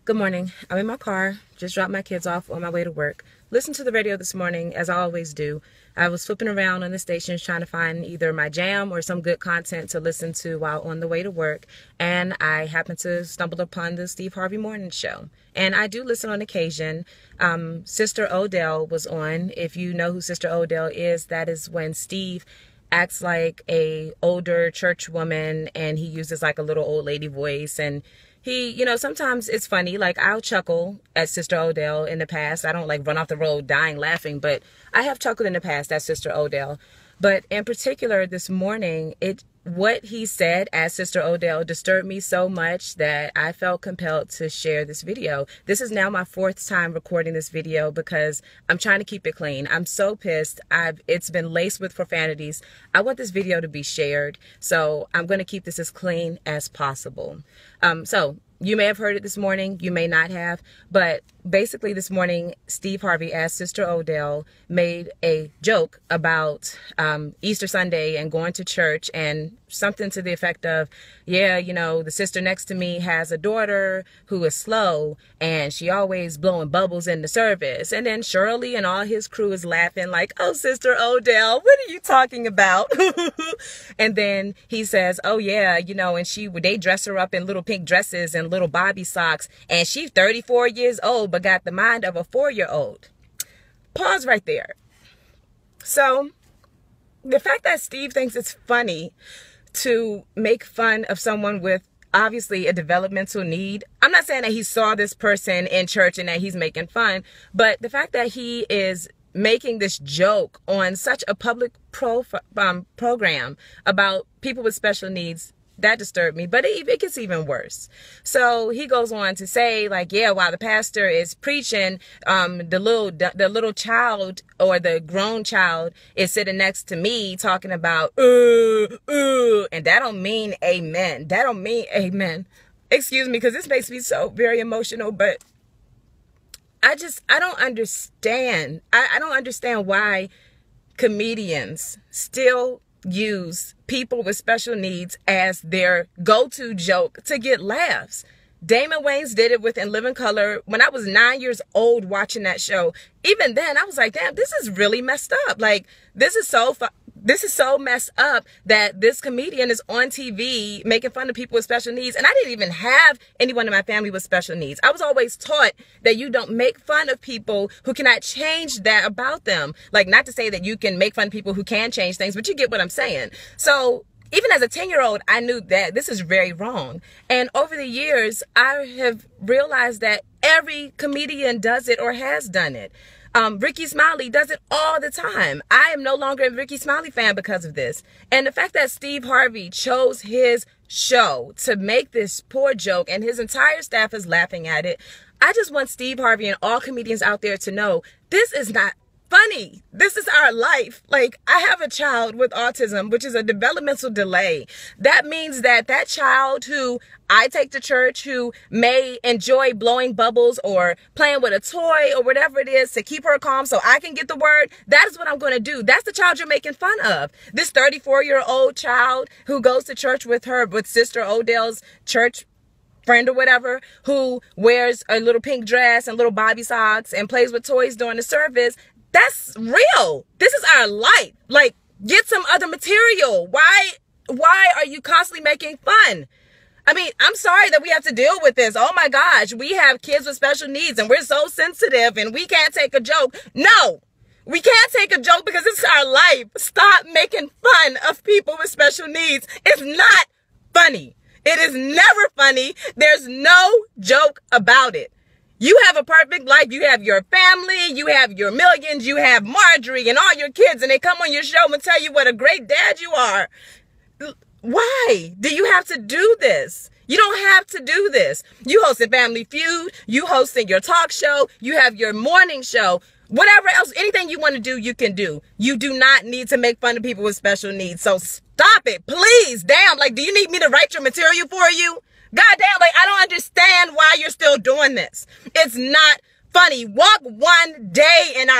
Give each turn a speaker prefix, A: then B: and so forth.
A: Good morning. I'm in my car, just dropped my kids off on my way to work. Listened to the radio this morning, as I always do. I was flipping around on the stations trying to find either my jam or some good content to listen to while on the way to work, and I happened to stumble upon the Steve Harvey morning show. And I do listen on occasion. Sister Odell was on. If you know who Sister Odell is, that is when Steve acts like a older church woman and he uses like a little old lady voice, and sometimes it's funny. Like, I'll chuckle at Sister Odell in the past. I don't like run off the road dying laughing, but I have chuckled in the past at Sister Odell. But in particular this morning, what he said as Sister Odell disturbed me so much that I felt compelled to share this video. This is now my fourth time recording this video because I'm trying to keep it clean. I'm so pissed. It's been laced with profanities. I want this video to be shared, so I'm going to keep this as clean as possible. So you may have heard it this morning, you may not have, but basically this morning, Steve Harvey, as Sister Odell, made a joke about Easter Sunday and going to church, and something to the effect of, yeah, the sister next to me has a daughter who is slow and she always blowing bubbles in the service. And then Shirley and all his crew is laughing like, oh, Sister Odell, what are you talking about? And then he says, oh yeah, and they dress her up in little pink dresses and little bobby socks, and she's 34 years old but got the mind of a 4-year-old. Pause right there. So the fact that Steve thinks it's funny to make fun of someone with obviously a developmental need. I'm not saying that he saw this person in church and that he's making fun, but the fact that he is making this joke on such a public program about people with special needs, that disturbed me. But it gets even worse. So he goes on to say, like, yeah, while the pastor is preaching, the little child or the grown child is sitting next to me talking about and that don't mean amen. That don't mean amen. Excuse me, because this makes me so very emotional, but I don't understand. I don't understand why comedians still use people with special needs as their go-to joke to get laughs. Damon Wayans did it with In Living Color. When I was 9 years old watching that show, even then I was like, damn, this is really messed up. Like, this is so messed up that this comedian is on TV making fun of people with special needs. And I didn't even have anyone in my family with special needs. I was always taught that you don't make fun of people who cannot change that about them. Like, not to say that you can make fun of people who can change things, but you get what I'm saying. So even as a 10-year-old, I knew that this is very wrong. And over the years, I have realized that every comedian does it or has done it. Ricky Smiley does it all the time. I am no longer a Ricky Smiley fan because of this. And the fact that Steve Harvey chose his show to make this poor joke and his entire staff is laughing at it, I just want Steve Harvey and all comedians out there to know this is not funny. This is our life. Like, I have a child with autism, which is a developmental delay. That means that child who I take to church, who may enjoy blowing bubbles or playing with a toy or whatever it is to keep her calm so I can get the word, that is what I'm going to do. That's the child you're making fun of. This 34-year-old child who goes to church with Sister Odell's church friend or whatever, who wears a little pink dress and little bobby socks and plays with toys during the service, that's real. This is our life. Like, get some other material. Why are you constantly making fun? I mean, I'm sorry that we have to deal with this. Oh my gosh, we have kids with special needs and we're so sensitive and we can't take a joke. No, we can't take a joke because it's our life. Stop making fun of people with special needs. It's not funny. It is never funny. There's no joke about it. You have a perfect life. You have your family. You have your millions. You have Marjorie and all your kids. And they come on your show and tell you what a great dad you are. Why do you have to do this? You don't have to do this. You hosted Family Feud. You hosted your talk show. You have your morning show. Whatever else, anything you want to do, you can do. You do not need to make fun of people with special needs. So stop it, please. Damn, like, do you need me to write your material for you? Goddamn, like, I don't understand why you're still doing this. It's not funny. Walk one day in our